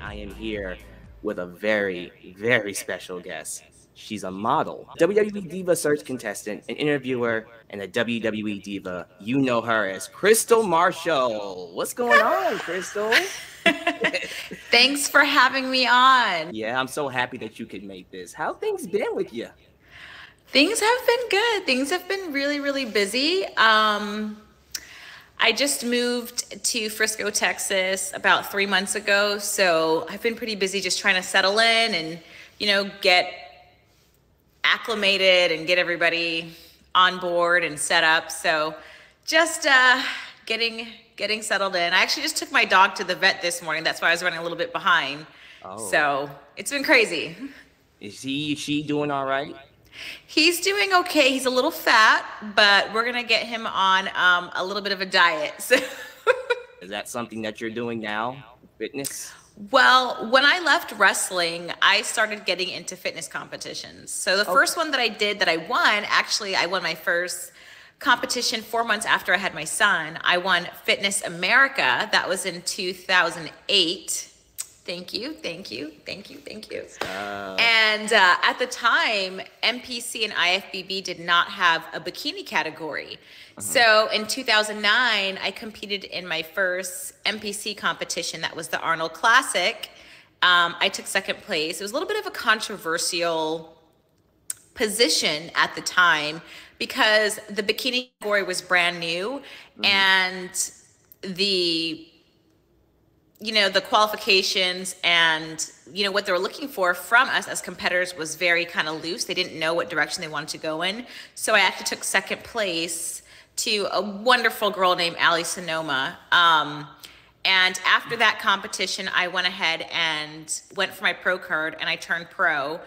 I am here with a very, very special guest. She's a model, WWE Diva search contestant, an interviewer, and a WWE Diva. You know her as Kristal Marshall. What's going on, Kristal? Thanks for having me on. Yeah, I'm so happy that you could make this. How things been with you? Things have been good. Things have been really, really busy. I just moved to Frisco, Texas about 3 months ago. So I've been pretty busy just trying to settle in and, get acclimated and get everybody on board and set up. So just getting settled in. I actually just took my dog to the vet this morning. That's why I was running a little bit behind. Oh. So it's been crazy. Is she doing all right? He's doing okay. He's a little fat, but we're gonna get him on a little bit of a diet. So Is that something that you're doing now? Fitness? Well, when I left wrestling, I started getting into fitness competitions. So the first one that I did that I won, actually, I won my first competition 4 months after I had my son. I won Fitness America. That was in 2008. Thank you. And at the time, MPC and IFBB did not have a bikini category. So in 2009, I competed in my first MPC competition. That was the Arnold Classic. I took second place. It was a little bit of a controversial position at the time because the bikini category was brand new and the qualifications and, what they were looking for from us as competitors was very kind of loose. They didn't know what direction they wanted to go in. So I actually took second place to a wonderful girl named Alyx. And after that competition, I went ahead and went for my pro card and I turned pro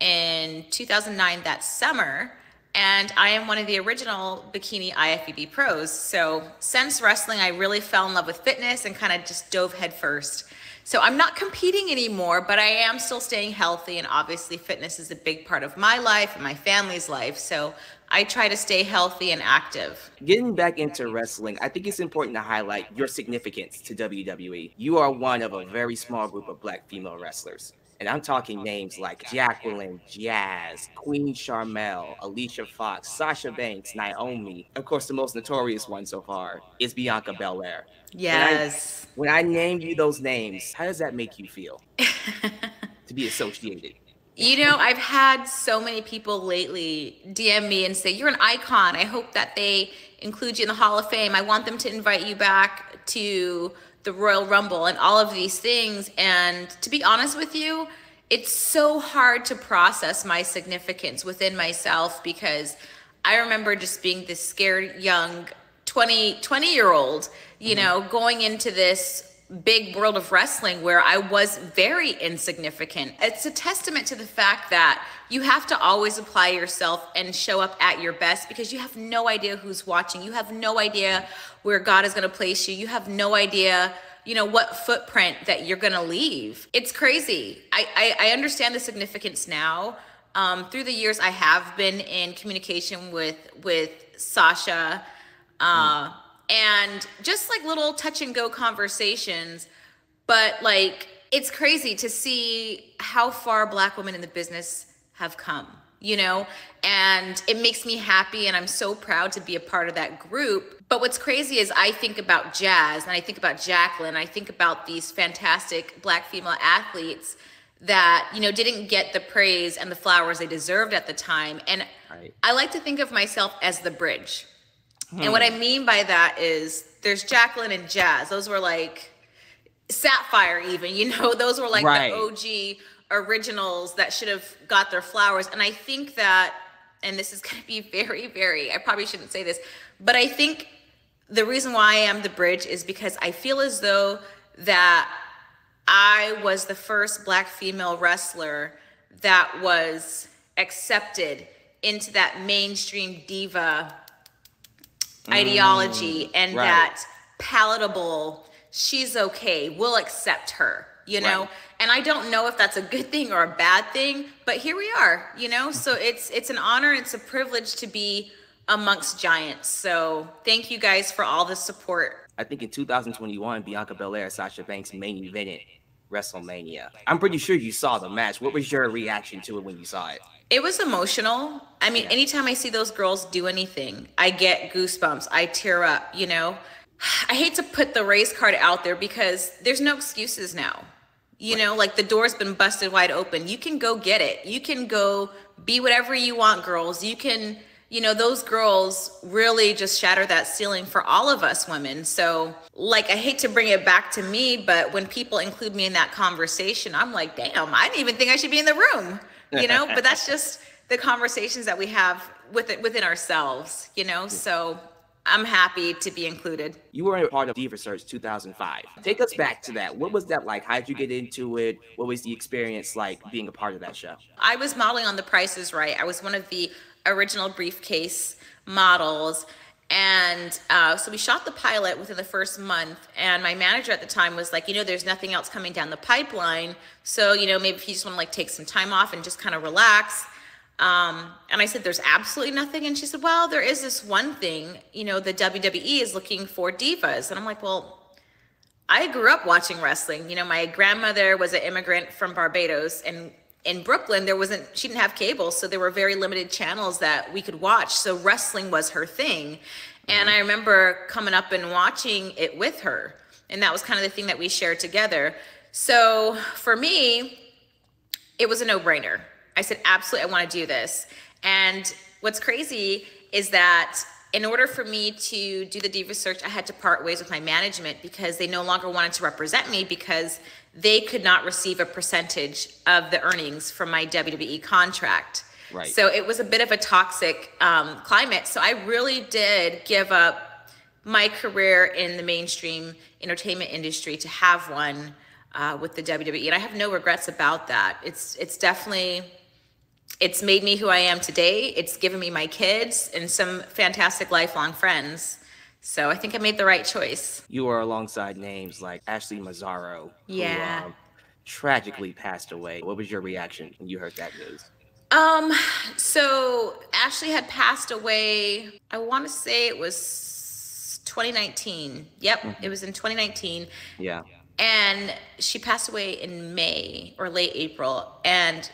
in 2009 that summer. And I am one of the original bikini IFBB pros. So since wrestling, I really fell in love with fitness and kind of just dove headfirst. So I'm not competing anymore, but I am still staying healthy. And obviously fitness is a big part of my life and my family's life. So I try to stay healthy and active. Getting back into wrestling, I think it's important to highlight your significance to WWE. You are one of a very small group of Black female wrestlers. And I'm talking names like Jacqueline, Jazz, Queen Charmel, Alicia Fox, Sasha Banks, Naomi. Of course, the most notorious one so far is Bianca Belair. Yes. When I named you those names, how does that make you feel to be associated? I've had so many people lately DM me and say, you're an icon. I hope that they include you in the Hall of Fame. I want them to invite you back to the Royal Rumble and all of these things. And to be honest with you, it's so hard to process my significance within myself because I remember just being this scared young 20-year-old, going into this big world of wrestling where I was very insignificant. It's a testament to the fact that you have to always apply yourself and show up at your best because you have no idea who's watching. You have no idea where God is going to place you. You have no idea, what footprint that you're going to leave. It's crazy. I understand the significance now. Through the years, I have been in communication with Sasha, and just like little touch and go conversations, but like, it's crazy to see how far Black women in the business have come, and it makes me happy. And I'm so proud to be a part of that group. But what's crazy is I think about Jazz and I think about Jacqueline. I think about these fantastic Black female athletes that, didn't get the praise and the flowers they deserved at the time. And I like to think of myself as the bridge. And what I mean by that is there's Jacqueline and Jazz. Those were like Sapphire even, those were like the OG originals that should have got their flowers. And I think that, and this is going to be very, very, I probably shouldn't say this, but I think the reason why I am the bridge is because I feel as though that I was the first Black female wrestler that was accepted into that mainstream diva ideology and that palatable, she's okay, we'll accept her, and I don't know if that's a good thing or a bad thing, but here we are, so it's an honor, it's a privilege to be amongst giants. So thank you guys for all the support. I think in 2021, Bianca Belair, Sasha Banks main evented WrestleMania. I'm pretty sure you saw the match. What was your reaction to it when you saw it? It was emotional. I mean, Yeah. anytime I see those girls do anything, I get goosebumps. I tear up, you know? I hate to put the race card out there because there's no excuses now. You know, like the door's been busted wide open. You can go get it. You can go be whatever you want, girls. You can, you know, those girls really just shatter that ceiling for all of us women. So, like, I hate to bring it back to me, but when people include me in that conversation, I'm like, damn, I didn't even think I should be in the room, you know? But that's just the conversations that we have within ourselves, you know? So I'm happy to be included. You were a part of Diva Search 2005. Take us back to that. What was that like? How did you get into it? What was the experience like being a part of that show? I was modeling on The Price is Right. I was one of the original briefcase models. And so we shot the pilot within the first month. And my manager at the time was like, you know, there's nothing else coming down the pipeline. So, you know, maybe if you just want to like take some time off and just kind of relax. And I said, there's absolutely nothing. And she said, well, there is this one thing, you know, the WWE is looking for divas. And I'm like, well, I grew up watching wrestling. You know, my grandmother was an immigrant from Barbados, and in Brooklyn, she didn't have cable. So there were very limited channels that we could watch. So wrestling was her thing. And I remember coming up and watching it with her. And that was kind of the thing that we shared together. So for me, it was a no-brainer. I said, absolutely, I want to do this. And what's crazy is that in order for me to do the Diva Search, I had to part ways with my management because they no longer wanted to represent me because they could not receive a percentage of the earnings from my WWE contract. Right. So it was a bit of a toxic climate. So I really did give up my career in the mainstream entertainment industry to have one with the WWE. And I have no regrets about that. It's definitely... It's made me who I am today. It's given me my kids and some fantastic lifelong friends. So I think I made the right choice. You are alongside names like Ashley Mazzaro, Yeah. who tragically passed away. What was your reaction when you heard that news? So Ashley had passed away, I want to say it was 2019. Yep, It was in 2019. Yeah. And she passed away in May or late April. And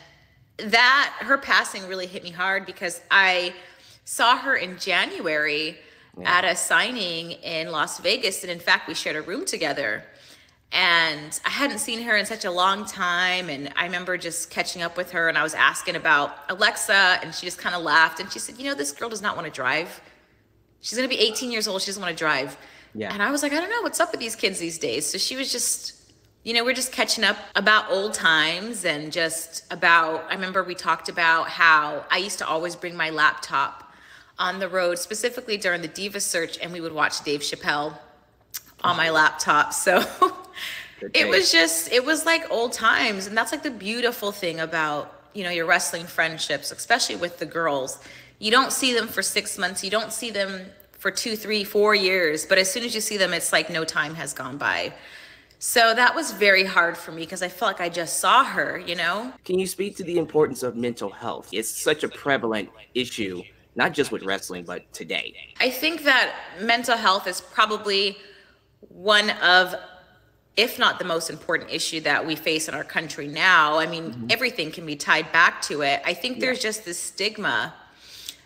her passing really hit me hard because I saw her in January at a signing in Las Vegas. And in fact, we shared a room together. And I hadn't seen her in such a long time. And I remember just catching up with her and I was asking about Alexa and she just kind of laughed. And she said, you know, this girl does not want to drive. She's going to be 18 years old. She doesn't want to drive. Yeah. And I was like, I don't know what's up with these kids these days. So she was just... You know, we're just catching up about old times and just about, I remember we talked about how I used to always bring my laptop on the road, specifically during the Diva Search, and we would watch Dave Chappelle on my laptop. So it was like old times. And that's like the beautiful thing about, you know, your wrestling friendships, especially with the girls. You don't see them for 6 months. You don't see them for 2, 3, 4 years. But as soon as you see them, it's like no time has gone by. So that was very hard for me because I felt like I just saw her, you know? Can you speak to the importance of mental health? It's such a prevalent issue, not just with wrestling, but today. I think that mental health is probably one of, if not the most important issue that we face in our country now. I mean, everything can be tied back to it. I think there's just this stigma,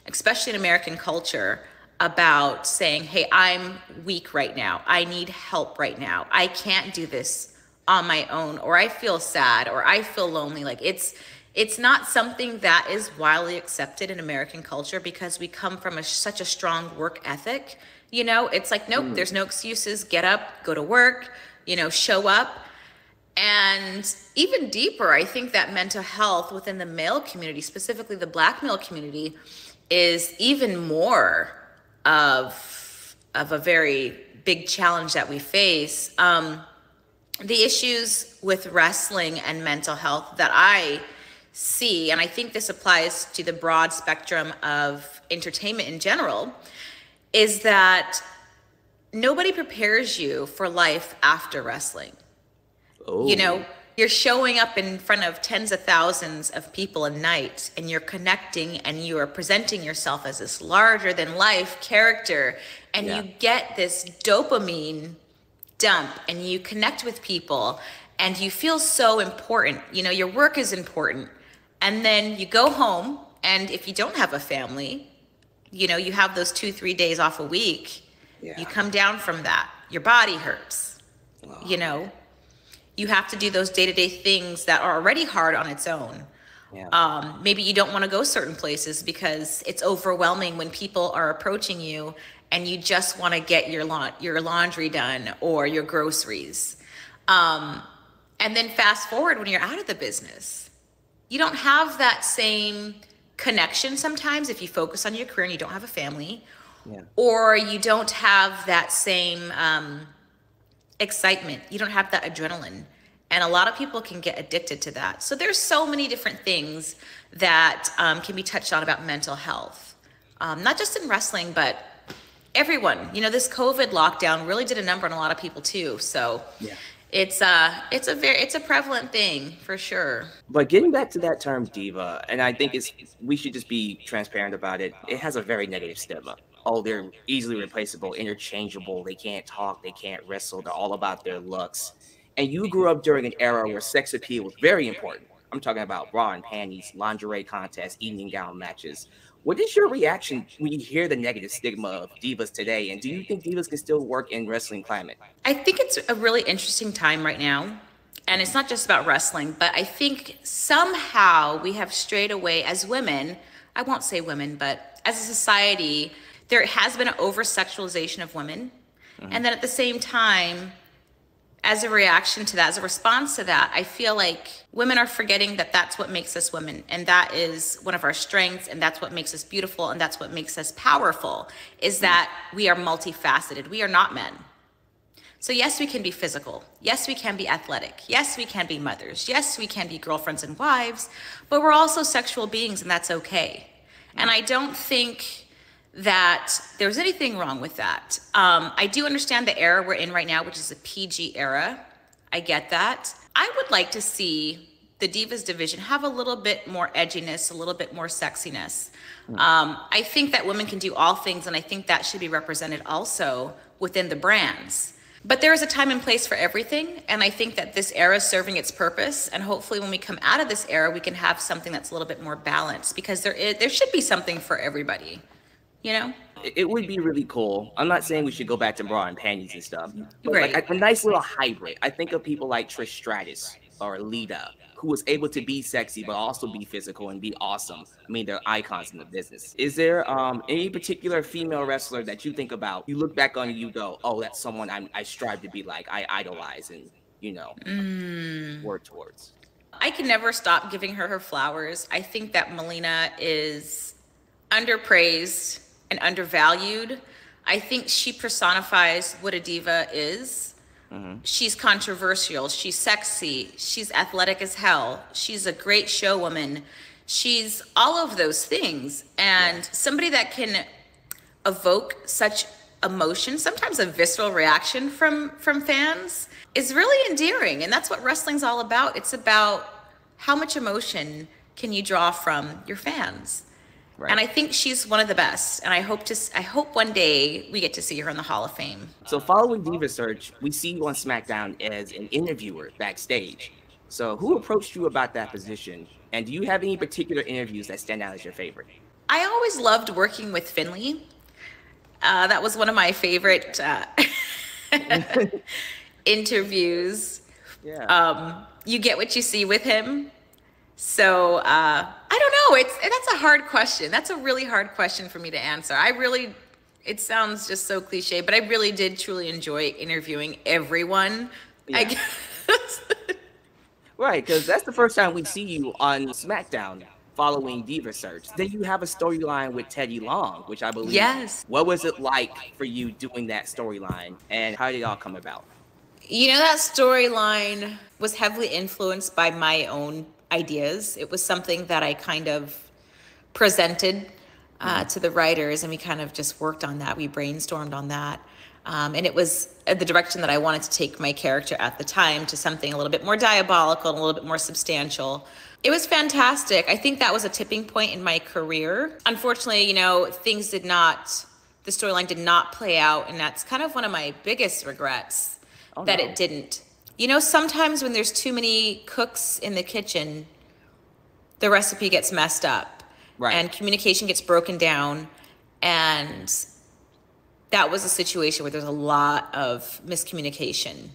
especially in American culture, about saying, hey, I'm weak right now. I need help right now. I can't do this on my own, or I feel sad, or I feel lonely. Like it's not something that is widely accepted in American culture because we come from such a strong work ethic. You know, it's like, nope, there's no excuses. Get up, go to work, you know, show up. And even deeper, I think that mental health within the male community, specifically the Black male community, is even more of a very big challenge that we face. The issues with wrestling and mental health that I see, and I think this applies to the broad spectrum of entertainment in general, is that nobody prepares you for life after wrestling. Oh. You know, you're showing up in front of tens of thousands of people a night and you're connecting and you are presenting yourself as this larger than life character, and you get this dopamine dump and you connect with people and you feel so important. You know, your work is important. And then you go home, and if you don't have a family, you know, you have those 2-3 days off a week. Yeah. You come down from that, your body hurts. Oh. You know, you have to do those day-to-day things that are already hard on its own. Yeah. Maybe you don't want to go certain places because it's overwhelming when people are approaching you and you just want to get your laundry done or your groceries. And then fast forward when you're out of the business. You don't have that same connection sometimes if you focus on your career and you don't have a family. Yeah. Or you don't have that same excitement. You don't have that adrenaline. And a lot of people can get addicted to that. So there's so many different things that can be touched on about mental health. Not just in wrestling, but everyone. You know, this COVID lockdown really did a number on a lot of people too. So Yeah. it's a prevalent thing for sure. But getting back to that term diva, and I think we should just be transparent about it. It has a very negative stigma. Oh, they're easily replaceable, interchangeable. They can't talk, they can't wrestle. They're all about their looks. And you grew up during an era where sex appeal was very important. I'm talking about bra and panties, lingerie contests, evening gown matches. What is your reaction when you hear the negative stigma of divas today? And do you think divas can still work in wrestling climate? I think it's a really interesting time right now. And it's not just about wrestling, but I think somehow we have strayed away as women. I won't say women, but as a society, there has been an over-sexualization of women. Mm-hmm. And then at the same time, as a reaction to that, as a response to that, I feel like women are forgetting that that's what makes us women. And that is one of our strengths. And that's what makes us beautiful. And that's what makes us powerful, is that we are multifaceted. We are not men. So yes, we can be physical. Yes, we can be athletic. Yes, we can be mothers. Yes, we can be girlfriends and wives. But we're also sexual beings, and that's okay. And I don't think that there's anything wrong with that. I do understand the era we're in right now, which is a PG era. I get that. I would like to see the Divas division have a little bit more edginess, a little bit more sexiness. I think that women can do all things, and I think that should be represented also within the brands. But there is a time and place for everything, and I think that this era is serving its purpose, and hopefully when we come out of this era, we can have something that's a little bit more balanced, because there should be something for everybody. You know, it would be really cool. I'm not saying we should go back to bra and panties and stuff, but right. like a nice little hybrid. I think of people like Trish Stratus or Lita, who was able to be sexy but also be physical and be awesome. I mean, they're icons in the business. Is there any particular female wrestler that you think about, you look back on and you go, oh, that's someone I strive to be like, I idolize and, you know, work towards? I can never stop giving her her flowers. I think that Melina is underpraised and undervalued. I think she personifies what a diva is. Mm-hmm. She's controversial, she's sexy, she's athletic as hell, she's a great showwoman, she's all of those things. And somebody that can evoke such emotion, sometimes a visceral reaction from fans, is really endearing. And that's what wrestling's all about. It's about how much emotion can you draw from your fans. Right. And I think she's one of the best. And I hope one day we get to see her in the Hall of Fame. So following Diva Search, we see you on SmackDown as an interviewer backstage. So who approached you about that position? And do you have any particular interviews that stand out as your favorite? I always loved working with Finley. That was one of my favorite interviews. Yeah. You get what you see with him. So I don't know. That's a hard question. That's a really hard question for me to answer. It sounds just so cliche, but I really did truly enjoy interviewing everyone. Yeah. I guess. Right, because that's the first time we see you on SmackDown following Diva Search. Then you have a storyline with Teddy Long, which I believe. Yes. What was it like for you doing that storyline, and how did it all come about? You know, that storyline was heavily influenced by my own ideas. It was something that I kind of presented to the writers, and we kind of just worked on that. We brainstormed on that. And it was the direction that I wanted to take my character at the time, to something a little bit more diabolical and a little bit more substantial. It was fantastic. I think that was a tipping point in my career. Unfortunately, you know, the storyline did not play out, and that's kind of one of my biggest regrets, that it didn't. You know, sometimes when there's too many cooks in the kitchen, the recipe gets messed up. Right. And communication gets broken down. And that was a situation where there's a lot of miscommunication.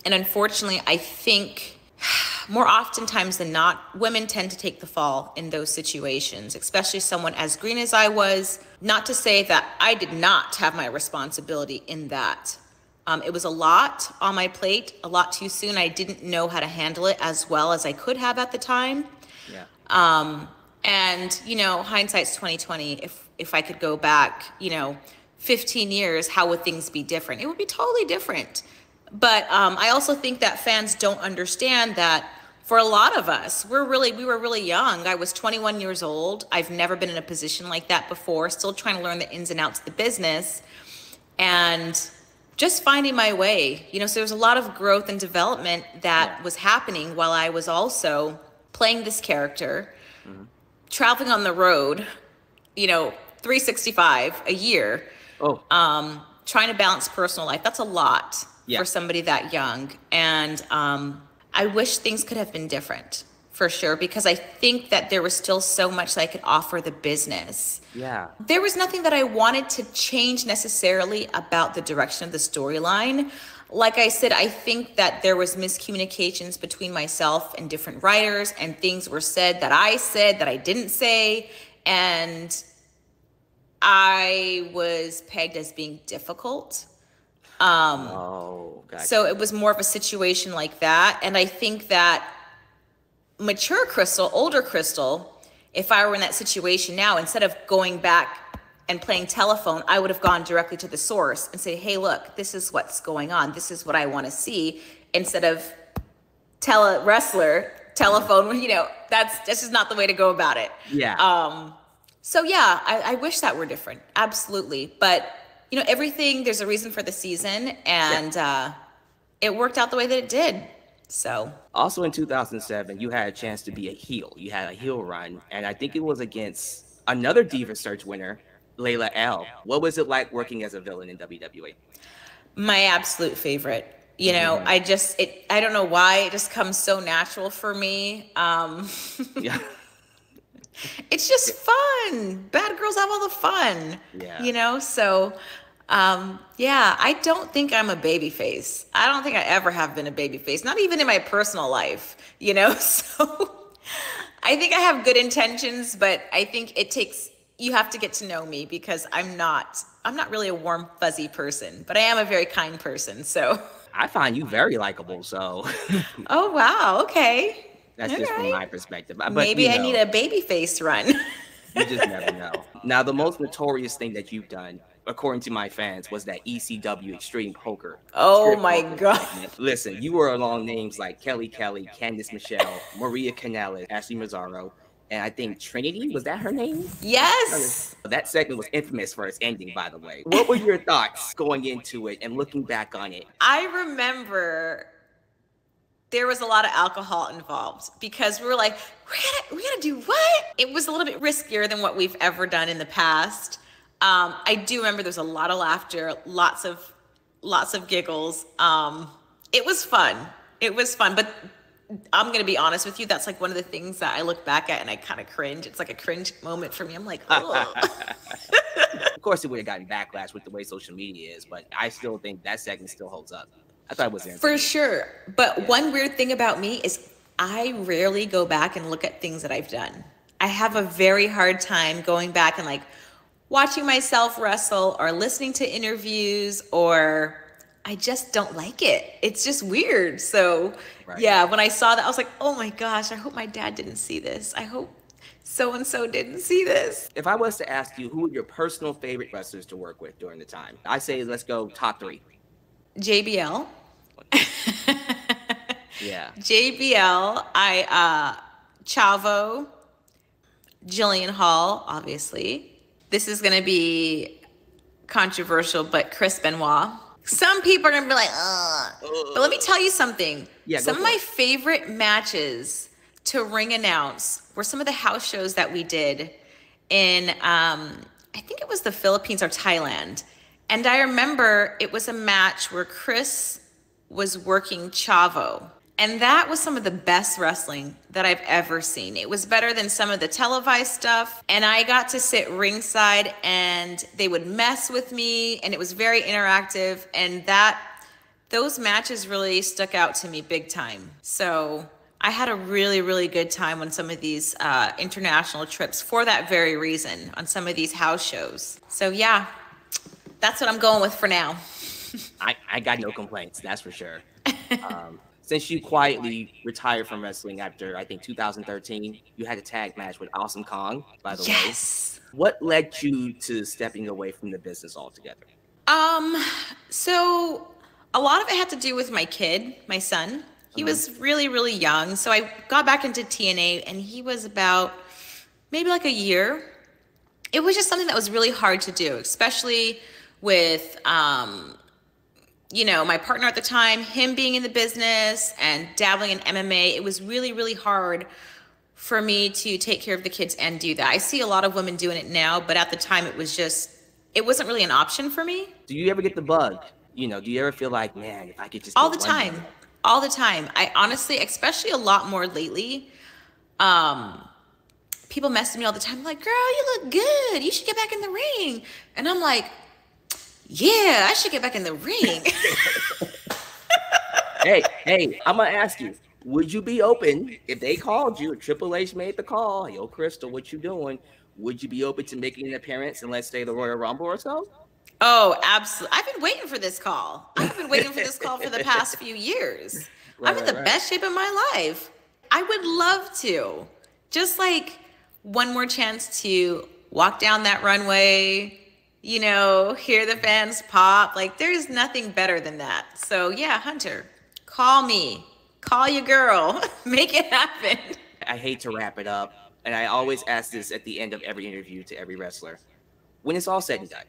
And unfortunately, I think more oftentimes than not, women tend to take the fall in those situations, especially someone as green as I was. Not to say that I did not have my responsibility in that. It was a lot on my plate, a lot too soon. I didn't know how to handle it as well as I could have at the time. Yeah. And, you know, hindsight's 2020. If I could go back, you know, 15 years, how would things be different? It would be totally different. But I also think that fans don't understand that for a lot of us, we were really young. I was 21 years old. I've never been in a position like that before, still trying to learn the ins and outs of the business and just finding my way. You know, so there was a lot of growth and development that was happening while I was also playing this character, traveling on the road, you know, 365 a year, trying to balance personal life. That's a lot. For somebody that young. And I wish things could have been different, for sure, because I think that there was still so much that I could offer the business. Yeah. There was nothing that I wanted to change necessarily about the direction of the storyline. Like I said, I think that there was miscommunications between myself and different writers, and things were said that I didn't say. And I was pegged as being difficult. Gotcha. So it was more of a situation like that. And I think that mature Kristal, older Kristal, if I were in that situation now, instead of going back and playing telephone, I would have gone directly to the source and say, hey, look, this is what's going on. This is what I want to see. Instead of tell a wrestler, telephone, you know, that's just not the way to go about it. Yeah. So yeah, I wish that were different. Absolutely. But you know, everything, there's a reason for the season, and it worked out the way that it did. So also in 2007, you had a chance to be a heel. You had a heel run, and I think it was against another Diva Search winner, Layla L. What was it like working as a villain in WWE? My absolute favorite. You know, I don't know why, it just comes so natural for me. Yeah. It's just fun. Bad girls have all the fun. Yeah. You know, so yeah, I don't think I'm a baby face. I don't think I ever have been a baby face, not even in my personal life, you know? So I think I have good intentions, but I think you have to get to know me, because I'm not really a warm, fuzzy person, but I am a very kind person. So I find you very likable, so. Oh, wow. Okay. That's just from my perspective. But, maybe I need a baby face run. You just never know. Now, the most notorious thing that you've done, according to my fans, was that ECW Extreme Poker. Oh my God. Segment. Listen, you were along names like Kelly, Candice Michelle, Maria Kanellis, Ashley Mazzaro, and I think Trinity, was that her name? Yes. That segment was infamous for its ending, by the way. What were your thoughts going into it and looking back on it? I remember there was a lot of alcohol involved, because we were like, we gotta do what? It was a little bit riskier than what we've ever done in the past. I do remember there's a lot of laughter, lots of giggles. It was fun. But I'm gonna be honest with you, that's like one of the things that I look back at and I kind of cringe. It's like a cringe moment for me. I'm like, oh. Of course, it would have gotten backlash with the way social media is, but I still think that segment still holds up. I thought it was for sure. But one weird thing about me is I rarely go back and look at things that I've done. I have a very hard time going back and like watching myself wrestle or listening to interviews, or I just don't like it. It's just weird. So yeah, when I saw that, I was like, oh my gosh, I hope my dad didn't see this. I hope so-and-so didn't see this. If I was to ask you, who were your personal favorite wrestlers to work with during the time? I say, let's go top 3. JBL. Yeah. JBL, Chavo, Jillian Hall, obviously. This is going to be controversial, but Chris Benoit. Some people are going to be like, ugh. But let me tell you something. Yeah, some of my favorite matches to ring announce were some of the house shows that we did in, I think it was the Philippines or Thailand. And I remember it was a match where Chris was working Chavo. And that was some of the best wrestling that I've ever seen. It was better than some of the televised stuff. And I got to sit ringside and they would mess with me and it was very interactive. And those matches really stuck out to me big time. So I had a really, really good time on some of these international trips for that very reason, on some of these house shows. So yeah, that's what I'm going with for now. I got no complaints, that's for sure. Since you quietly retired from wrestling after, I think, 2013, you had a tag match with Awesome Kong, by the way. What led you to stepping away from the business altogether? So a lot of it had to do with my kid, my son. He was really, really young. So I got back into TNA and he was about maybe like a year. It was just something that was really hard to do, especially with, you know, my partner at the time, him being in the business and dabbling in MMA. It was really, really hard for me to take care of the kids and do that. I see a lot of women doing it now, but at the time it wasn't really an option for me. Do you ever get the bug? You know, do you ever feel like, man, if I could just all the time. I honestly, especially a lot more lately, people mess with me all the time, like, girl, you look good. You should get back in the ring. And I'm like, yeah, I should get back in the ring. hey, I'm going to ask you, would you be open if they called you, Triple H made the call, yo, Kristal, what you doing? Would you be open to making an appearance in, let's say, the Royal Rumble or so? Oh, absolutely. I've been waiting for this call. I've been waiting for this call for the past few years. I'm in the best shape of my life. I would love to. Just like one more chance to walk down that runway, you know, hear the fans pop. Like, there's nothing better than that. So yeah, Hunter, call me. Call your girl. Make it happen. I hate to wrap it up, and I always ask this at the end of every interview to every wrestler. When it's all said and done,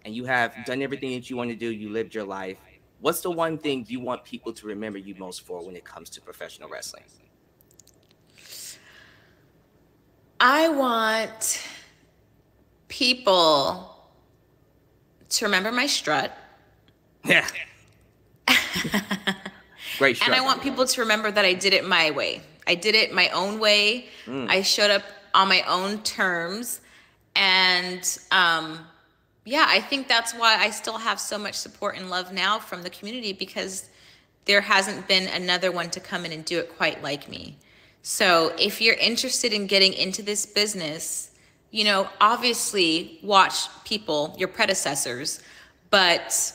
and you have done everything that you want to do, you lived your life, what's the one thing you want people to remember you most for when it comes to professional wrestling? I want people to remember my strut. Yeah. Great strut. And I want people to remember that I did it my way. I did it my own way. I showed up on my own terms. And yeah, I think that's why I still have so much support and love now from the community, because there hasn't been another one to come in and do it quite like me. So if you're interested in getting into this business, you know, obviously watch people, your predecessors, but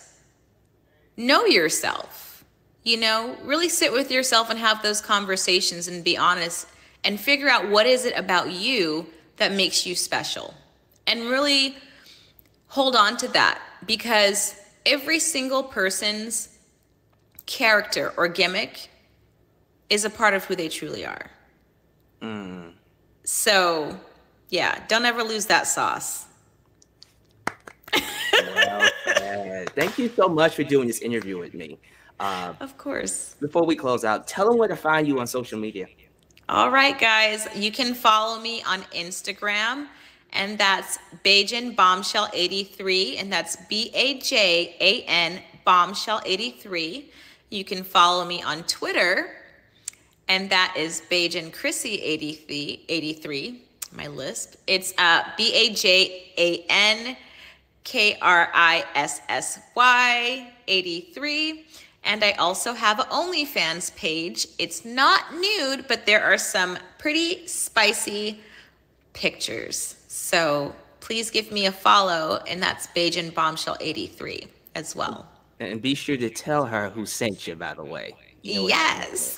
know yourself, you know, really sit with yourself and have those conversations and be honest and figure out what is it about you that makes you special, and really hold on to that, because every single person's character or gimmick is a part of who they truly are. So yeah, don't ever lose that sauce. Well, thank you so much for doing this interview with me. Of course. Before we close out, tell them where to find you on social media. All right, guys, you can follow me on Instagram, and that's Bajan Bombshell 83, and that's BAJAN Bombshell 83. You can follow me on Twitter, and that is Bajan Chrissy 83. My lisp. It's BAJAN KRISSY 83. And I also have an OnlyFans page. It's not nude, but there are some pretty spicy pictures. So please give me a follow, and that's Bajan Bombshell 83 as well. And be sure to tell her who sent you, by the way. You know, yes.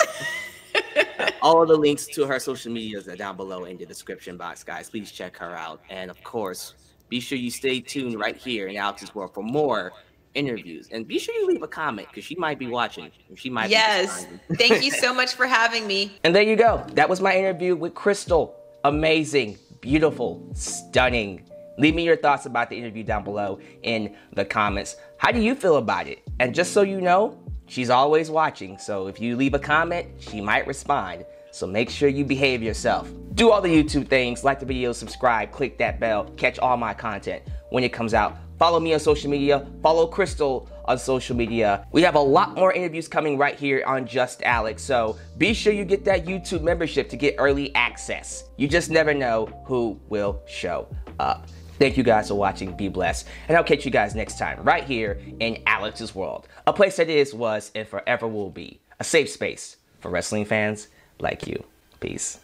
All of the links to her social medias are down below in the description box, guys. Please check her out. And of course, be sure you stay tuned right here in Alyx's World for more interviews. And be sure you leave a comment, because she might be watching. She might. Yes. Thank you so much for having me. And there you go. That was my interview with Kristal. Amazing, beautiful, stunning. Leave me your thoughts about the interview down below in the comments. How do you feel about it? And just so you know, she's always watching, so if you leave a comment, she might respond. So make sure you behave yourself. Do all the YouTube things, like the video, subscribe, click that bell, catch all my content when it comes out Follow me on social media. Follow Kristal on social media. We have a lot more interviews coming right here on Just Alyx, so be sure you get that YouTube membership to get early access. You just never know who will show up. Thank you guys for watching. Be blessed. And I'll catch you guys next time right here in Alyx's World. A place that is, was, and forever will be a safe space for wrestling fans like you. Peace.